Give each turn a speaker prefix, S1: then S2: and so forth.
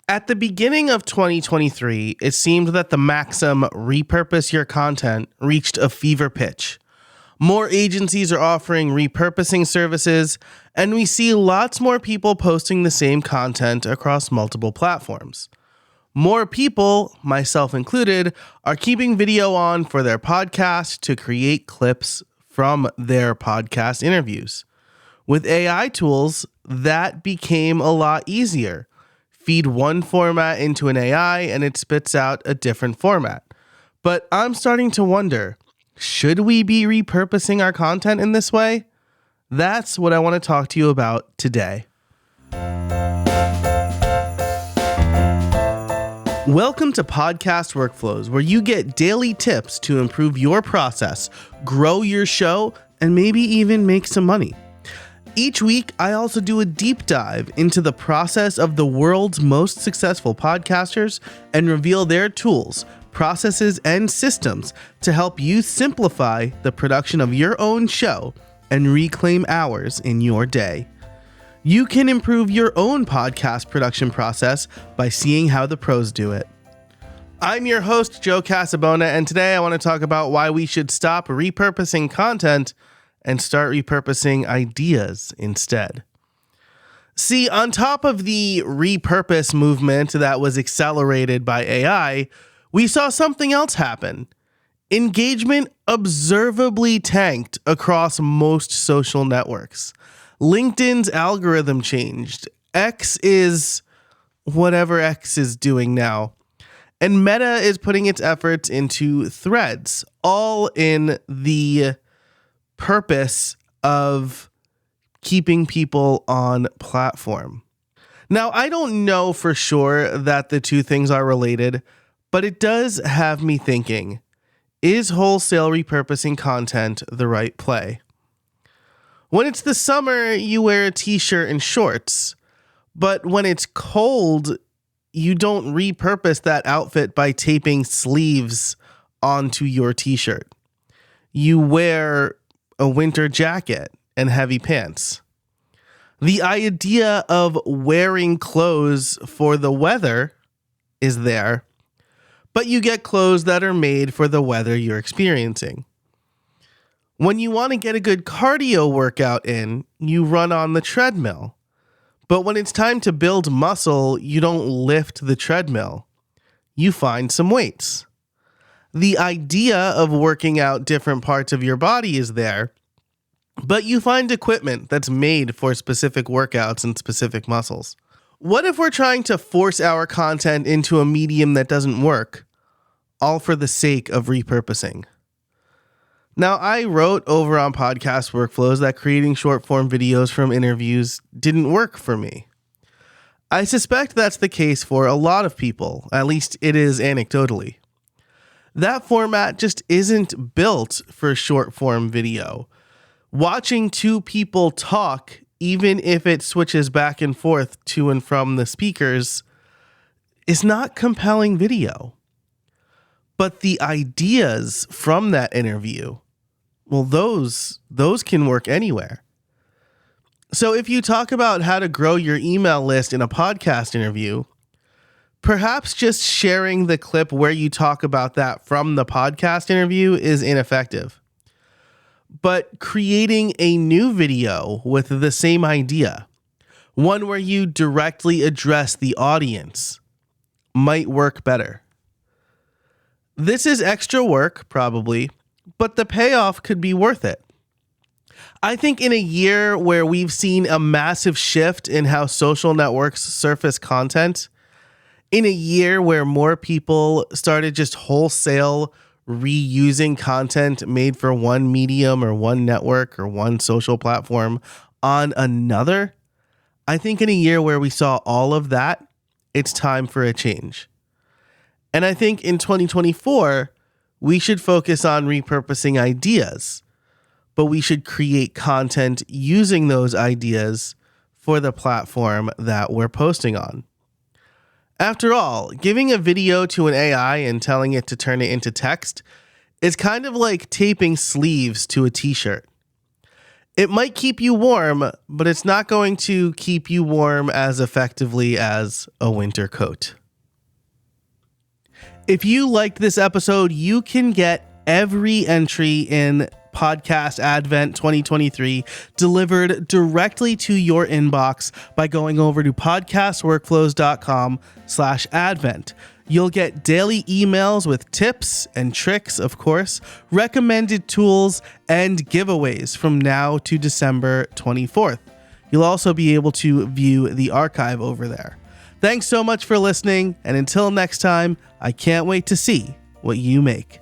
S1: At the beginning of 2023, it seemed that the maxim repurpose your content reached a fever pitch. More agencies are offering repurposing services, and we see lots more people posting the same content across multiple platforms. More people, myself included, are keeping video on for their podcast to create clips from their podcast interviews. With AI tools, that became a lot easier. Feed one format into an AI and it spits out a different format. But I'm starting to wonder, should we be repurposing our content in this way? That's what I want to talk to you about today. Welcome to Podcast Workflows, where you get daily tips to improve your process, grow your show, and maybe even make some money. Each week, I also do a deep dive into the process of the world's most successful podcasters and reveal their tools, processes, and systems to help you simplify the production of your own show and reclaim hours in your day. You can improve your own podcast production process by seeing how the pros do it. I'm your host, Joe Casabona, and today I want to talk about why we should stop repurposing content and start repurposing ideas instead. See, on top of the repurpose movement that was accelerated by AI, we saw something else happen. Engagement observably tanked across most social networks. LinkedIn's algorithm changed. X is whatever X is doing now. And Meta is putting its efforts into Threads, all in the purpose of keeping people on platform. Now, I don't know for sure that the two things are related, but it does have me thinking, is wholesale repurposing content the right play? When it's the summer, you wear a t-shirt and shorts, but when it's cold, you don't repurpose that outfit by taping sleeves onto your t-shirt. You wear a winter jacket and heavy pants. The idea of wearing clothes for the weather is there, but you get clothes that are made for the weather you're experiencing. When you want to get a good cardio workout in, you run on the treadmill. But when it's time to build muscle, you don't lift the treadmill. You find some weights. The idea of working out different parts of your body is there, but you find equipment that's made for specific workouts and specific muscles. What if we're trying to force our content into a medium that doesn't work, all for the sake of repurposing? Now, I wrote over on Podcast Workflows that creating short-form videos from interviews didn't work for me. I suspect that's the case for a lot of people, at least it is anecdotally. That format just isn't built for short-form video. Watching two people talk, even if it switches back and forth to and from the speakers, is not compelling video. But the ideas from that interview, well, those can work anywhere. So if you talk about how to grow your email list in a podcast interview, perhaps just sharing the clip where you talk about that from the podcast interview is ineffective. But creating a new video with the same idea, one where you directly address the audience, might work better. This is extra work, probably, but the payoff could be worth it. I think in a year where we've seen a massive shift in how social networks surface content, in a year where more people started just wholesale reusing content made for one medium or one network or one social platform on another, I think in a year where we saw all of that, it's time for a change. And I think in 2024, we should focus on repurposing ideas, but we should create content using those ideas for the platform that we're posting on. After all, giving a video to an AI and telling it to turn it into text is kind of like taping sleeves to a t-shirt. It might keep you warm, but it's not going to keep you warm as effectively as a winter coat. If you liked this episode, you can get every entry in Podcast Advent 2023 delivered directly to your inbox by going over to podcastworkflows.com/advent. You'll get daily emails with tips and tricks, of course, recommended tools, and giveaways from now to December 24th. You'll also be able to view the archive over there. Thanks so much for listening, and until next time, I can't wait to see what you make.